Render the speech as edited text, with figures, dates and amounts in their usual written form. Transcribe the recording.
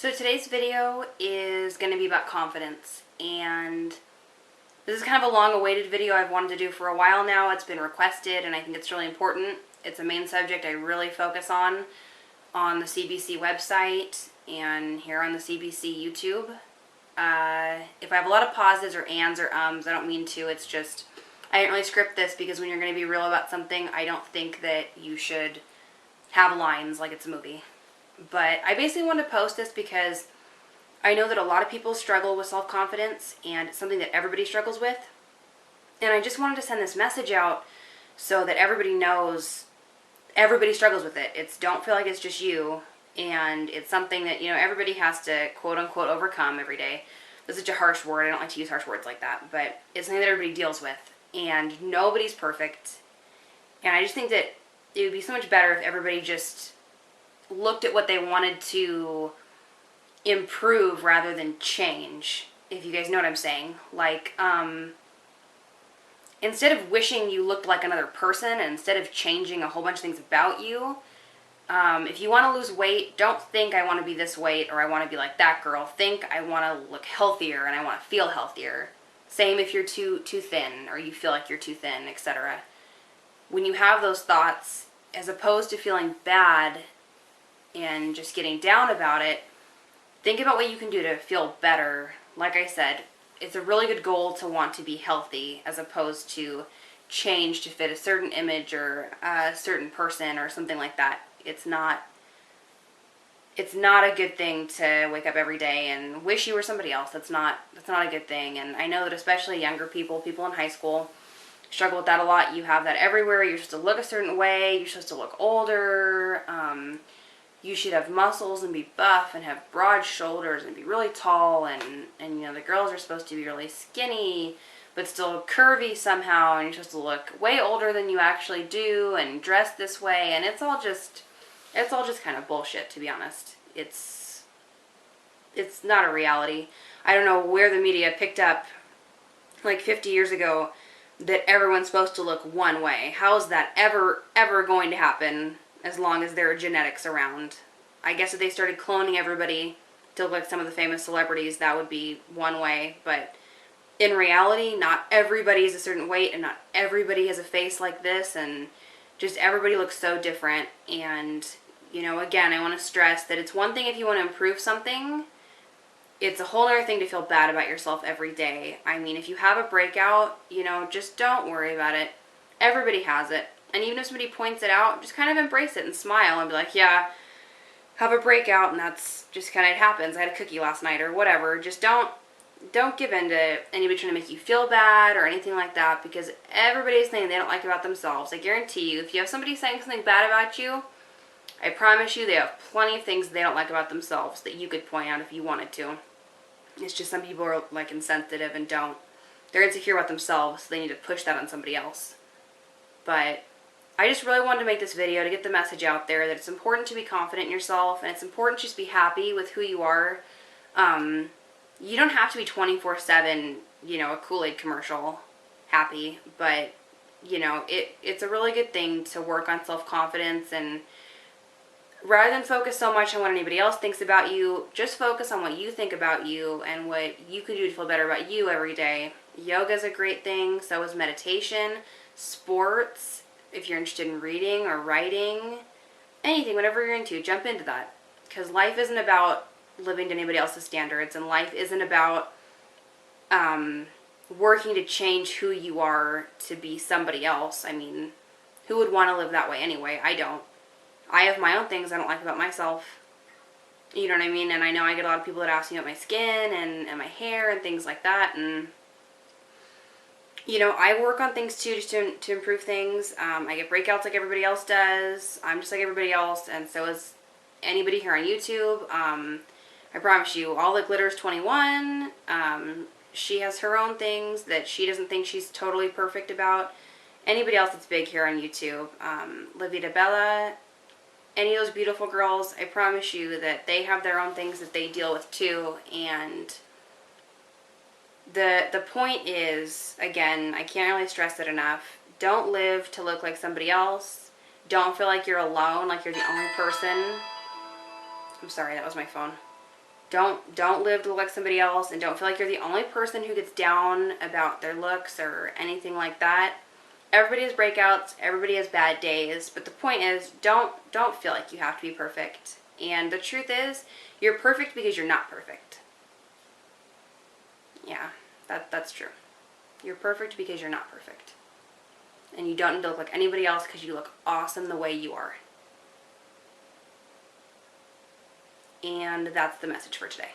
So today's video is going to be about confidence, and this is kind of a long-awaited video I've wanted to do for a while now. It's been requested, and I think it's really important. It's a main subject I really focus on the CBC website and here on the CBC YouTube. If I have a lot of pauses or ands or ums, I don't mean to. It's just I didn't really script this because when you're going to be real about something, I don't think that you should have lines like it's a movie. But I basically wanted to post this because I know that a lot of people struggle with self-confidence, and it's something that everybody struggles with. And I just wanted to send this message out so that everybody knows everybody struggles with it. Don't feel like it's just you, and it's something that, everybody has to quote-unquote overcome every day. That's such a harsh word. I don't like to use harsh words like that, but it's something that everybody deals with, and nobody's perfect. And I just think that it would be so much better if everybody just looked at what they wanted to improve rather than change, if you guys know what I'm saying. Like, instead of wishing you looked like another person, and instead of changing a whole bunch of things about you, if you want to lose weight, don't think I want to be this weight or I want to be like that girl. Think I want to look healthier and I want to feel healthier. Same if you're too thin or you feel like you're too thin, etc. When you have those thoughts, as opposed to feeling bad and just getting down about it, think about what you can do to feel better. Like I said, it's a really good goal to want to be healthy as opposed to change to fit a certain image or a certain person or something like that. It's not a good thing to wake up every day and wish you were somebody else. That's not a good thing. And I know that especially younger people in high school, struggle with that a lot. You have that everywhere. You're supposed to look a certain way. You're supposed to look older. You should have muscles and be buff and have broad shoulders and be really tall, and the girls are supposed to be really skinny but still curvy somehow, and you're supposed to look way older than you actually do and dress this way, and it's all just kind of bullshit, to be honest. It's not a reality. I don't know where the media picked up like 50 years ago that everyone's supposed to look one way. How is that ever going to happen? As long as there are genetics around. I guess if they started cloning everybody to look like some of the famous celebrities, that would be one way. But in reality, not everybody is a certain weight, and not everybody has a face like this, and just everybody looks so different. And, again, I want to stress that it's one thing if you want to improve something. It's a whole other thing to feel bad about yourself every day. I mean, if you have a breakout, just don't worry about it. Everybody has it. And even if somebody points it out, just kind of embrace it and smile and be like, yeah, have a breakout, and that's just kind of, it happens. I had a cookie last night or whatever. Just don't give in to anybody trying to make you feel bad or anything like that, because everybody's saying they don't like about themselves. I guarantee you, if you have somebody saying something bad about you, I promise you they have plenty of things they don't like about themselves that you could point out if you wanted to. It's just some people are like insensitive and they're insecure about themselves, so they need to push that on somebody else. But I just really wanted to make this video to get the message out there that it's important to be confident in yourself, and it's important to just be happy with who you are. You don't have to be 24/7, a Kool-Aid commercial happy, but, it's a really good thing to work on self-confidence, and rather than focus so much on what anybody else thinks about you, just focus on what you think about you and what you can do to feel better about you every day. Yoga is a great thing, so is meditation, sports. If you're interested in reading or writing, anything, whatever you're into, jump into that. Because life isn't about living to anybody else's standards, and life isn't about working to change who you are to be somebody else. I mean, who would want to live that way anyway? I don't. I have my own things I don't like about myself. You know what I mean? And I know I get a lot of people that ask me about my skin and my hair and things like that, and I work on things too, just to improve things. I get breakouts like everybody else does. I'm just like everybody else, and so is anybody here on YouTube. I promise you, all that glitters 21. She has her own things that she doesn't think she's totally perfect about. Anybody else that's big here on YouTube, Livia DeBella, any of those beautiful girls, I promise you that they have their own things that they deal with too, and the point is, again, I can't really stress it enough, don't live to look like somebody else. Don't feel like you're alone, like you're the only person. I'm sorry, that was my phone. Don't live to look like somebody else, and don't feel like you're the only person who gets down about their looks or anything like that. Everybody has breakouts, everybody has bad days, but the point is, don't feel like you have to be perfect. And the truth is, you're perfect because you're not perfect. Yeah, that's true. You're perfect because you're not perfect. And you don't need to look like anybody else because you look awesome the way you are. And that's the message for today.